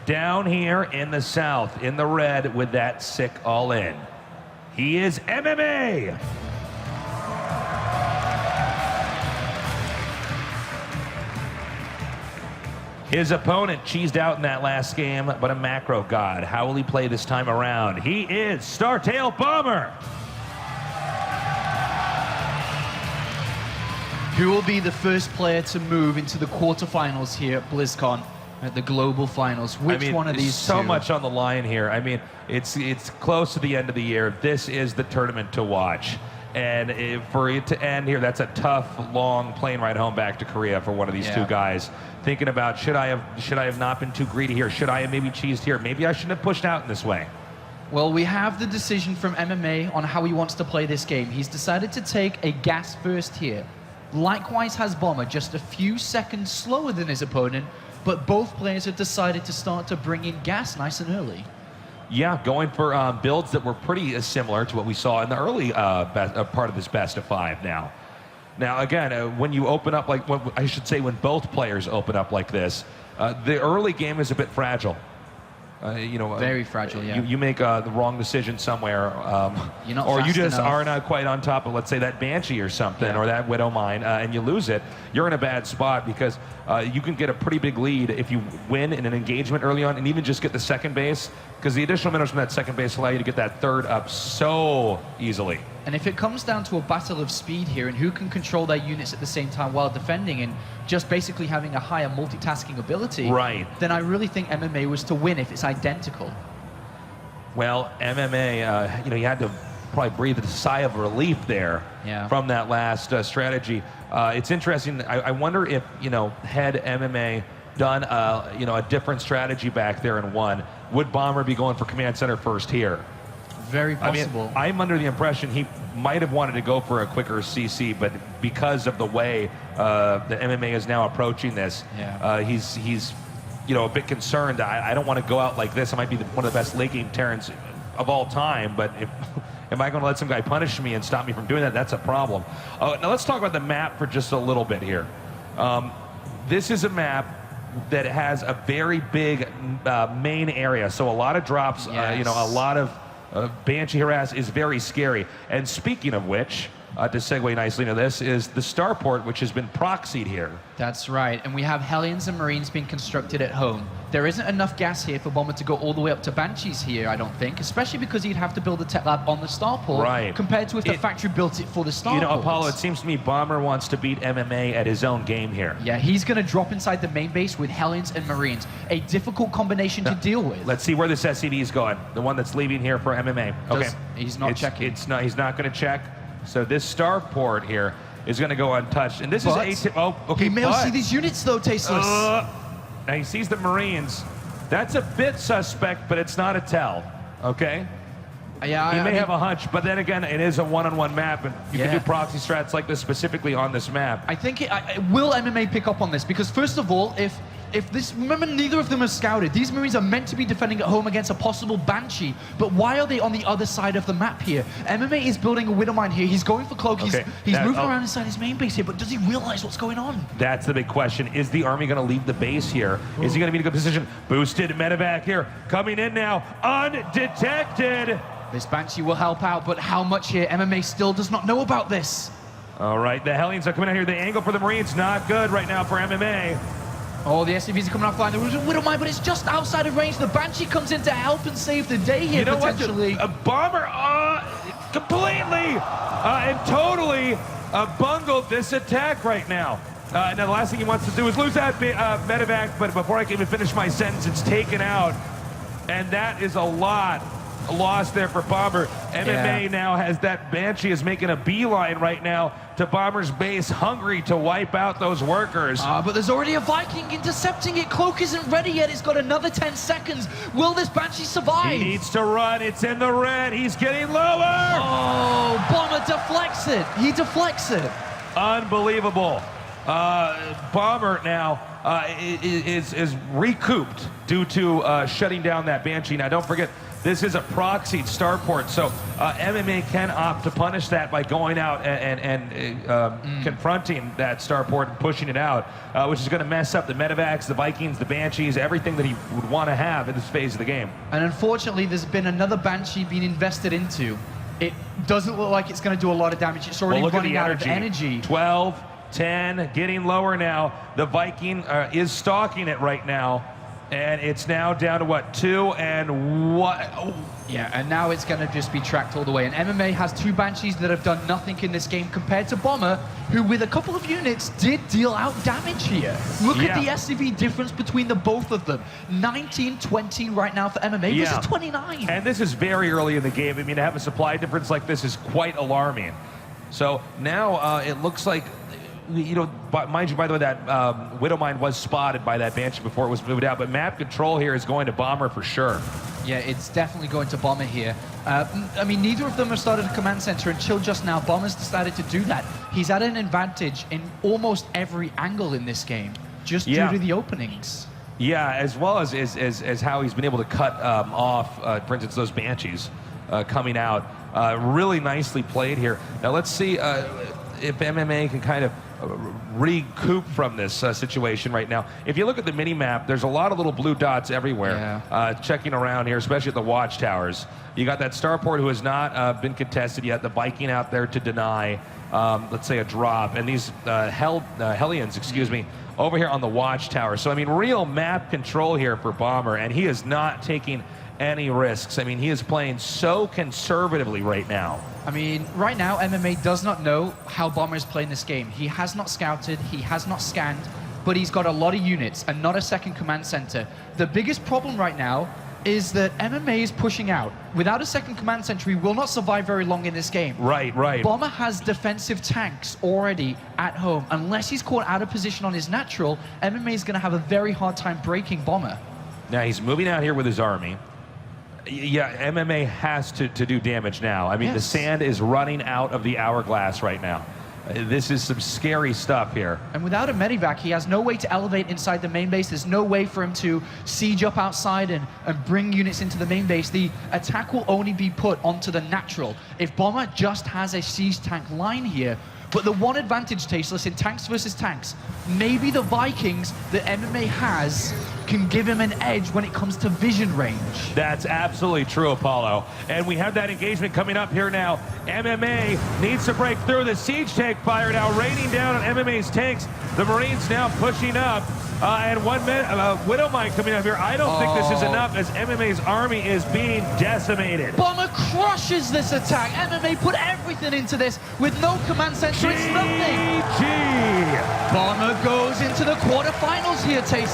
down here in the south, in the red with that sick all-in. He is MMA. His opponent cheesed out in that last game, but a macro god. How will he play this time around? He is Startail Bomber. Who will be the first player to move into the quarterfinals here at Blizzcon at the Global Finals? Which one of these so two? much on the line here. I mean, it's close to the end of the year. This is the tournament to watch. And for it to end here, that's a tough, long plane ride home back to Korea for one of these two guys. Thinking about, should I have not been too greedy here? Should I have maybe cheesed here? Maybe I shouldn't have pushed out in this way. Well, we have the decision from MMA on how he wants to play this game. He's decided to take a gas first here. Likewise has Bomber, just a few seconds slower than his opponent, but both players have decided to start to bring in gas nice and early. Yeah, going for builds that were pretty similar to what we saw in the early part of this best of 5 now. Now, again, when you open up, like, I should say when both players open up like this, the early game is a bit fragile. You know, very fragile, yeah. You make the wrong decision somewhere, or you just are not quite on top of, let's say, that Banshee or something, or that Widow Mine, and you lose it. You're in a bad spot because you can get a pretty big lead if you win in an engagement early on, and even just get the second base, because the additional minerals from that second base allow you to get that third up so easily. And if it comes down to a battle of speed here and who can control their units at the same time while defending and just basically having a higher multitasking ability, then I really think MMA was to win if it's identical. Well, MMA, you know, you had to probably breathe a sigh of relief there from that last strategy. It's interesting. I wonder if, you know, had MMA done, you know, a different strategy back there and won, would Bomber be going for command center first here? Very possible. I mean, I'm under the impression he might have wanted to go for a quicker CC, but because of the way the MMA is now approaching this, he's you know, a bit concerned. I don't want to go out like this. I might be one of the best late game Terrans of all time, but if am I going to let some guy punish me and stop me from doing that? That's a problem. Now let's talk about the map for just a little bit here. This is a map that has a very big main area, so a lot of drops, you know, a lot of Banshee harass is very scary. And speaking of which, to segue nicely into this, is the starport, which has been proxied here. That's right, and we have Hellions and Marines being constructed at home. There isn't enough gas here for Bomber to go all the way up to Banshees here, I don't think, especially because he'd have to build a tech lab on the starport, compared to if the factory built it for the starport. You know, Apollo, it seems to me Bomber wants to beat MMA at his own game here. Yeah, he's going to drop inside the main base with Hellions and Marines, a difficult combination to deal with. Let's see where this SCV is going, the one that's leaving here for MMA. Okay, he's not checking. He's not going to check. So this starport here is going to go untouched. And this is he may see these units though, Tasteless. Now he sees the Marines. That's a bit suspect, but it's not a tell. Okay? Yeah, he may have a hunch, but then again, it is a one-on-one map, and you can do proxy strats like this specifically on this map. I think will MMA pick up on this? Because first of all, if this, remember, neither of them are scouted. These Marines are meant to be defending at home against a possible Banshee, but why are they on the other side of the map here? MMA is building a Widow Mine here. He's going for cloak. He's moving around inside his main base here, but does he realize what's going on? That's the big question. Is the army going to leave the base here? Is he going to be in a good position? Boosted medevac here, coming in now, undetected. This Banshee will help out, but how much here? MMA still does not know about this. All right, the Hellions are coming out here. The angle for the Marines, not good right now for MMA. Oh, the SCVs are coming off line. The Widow Mine, but it's just outside of range. The Banshee comes in to help and save the day here, potentially. A Bomber completely and totally bungled this attack right now. Now, the last thing he wants to do is lose that medevac, but before I can even finish my sentence, it's taken out. And that is a lot lost there for Bomber. MMA now has that Banshee is making a beeline right now to Bomber's base, hungry to wipe out those workers. But there's already a Viking intercepting it. Cloak isn't ready yet. It's got another 10 seconds. Will this Banshee survive? He needs to run. It's in the red. He's getting lower. Oh, Bomber deflects it. He deflects it. Unbelievable. Bomber now is recouped due to shutting down that Banshee. Now, don't forget, this is a proxied starport, so MMA can opt to punish that by going out and confronting that starport and pushing it out, which is going to mess up the medevacs, the Vikings, the Banshees, everything that he would want to have in this phase of the game. And unfortunately, there's been another Banshee being invested into. It doesn't look like it's going to do a lot of damage. It's already running out of energy. 12, 10, getting lower now. The Viking is stalking it right now. And it's now down to what, 2 and what? Oh. Yeah, and now it's going to just be tracked all the way. And MMA has 2 Banshees that have done nothing in this game compared to Bomber, who with a couple of units did deal out damage here. Look at the SCV difference between the both of them. 19-20 right now for MMA versus 29. And this is very early in the game. I mean, to have a supply difference like this is quite alarming. So now it looks like, you know, mind you, by the way, that Widowmine was spotted by that Banshee before it was moved out, but map control here is going to Bomber for sure. Yeah, it's definitely going to Bomber here. I mean, neither of them have started a command center until just now. Bomber's decided to do that. He's at an advantage in almost every angle in this game, just due to the openings. Yeah, as well as how he's been able to cut off, for instance, those Banshees coming out. Really nicely played here. Now let's see if MMA can kind of recoup from this situation right now. If you look at the mini-map, there's a lot of little blue dots everywhere checking around here, especially at the watchtowers. You got that starport who has not been contested yet, the Viking out there to deny, let's say, a drop, and these Hellions, excuse me, over here on the watchtower. So, I mean, real map control here for Bomber, and he is not taking any risks. I mean, he is playing so conservatively right now. I mean, right now, MMA does not know how Bomber is playing this game. He has not scouted, he has not scanned, but he's got a lot of units and not a second command center. The biggest problem right now is that MMA is pushing out. Without a second command center, he will not survive very long in this game. Right, right. Bomber has defensive tanks already at home. Unless he's caught out of position on his natural, MMA is going to have a very hard time breaking Bomber. Now, he's moving out here with his army. Yeah, MMA has to do damage now. I mean, the sand is running out of the hourglass right now. This is some scary stuff here. And without a medivac, he has no way to elevate inside the main base. There's no way for him to siege up outside and bring units into the main base. The attack will only be put onto the natural. If Bomber just has a siege tank line here, but the one advantage, Tasteless, in tanks versus tanks, maybe the Vikings that MMA has can give him an edge when it comes to vision range. That's absolutely true, Apollo. And we have that engagement coming up here now. MMA needs to break through. The siege tank fire now raining down on MMA's tanks. The Marines now pushing up. And Widowmine coming up here. I don't think this is enough as MMA's army is being decimated. Bomber crushes this attack. MMA put everything into this with no command center. It's nothing. GG. Bomber goes into the quarterfinals here, Tasteless.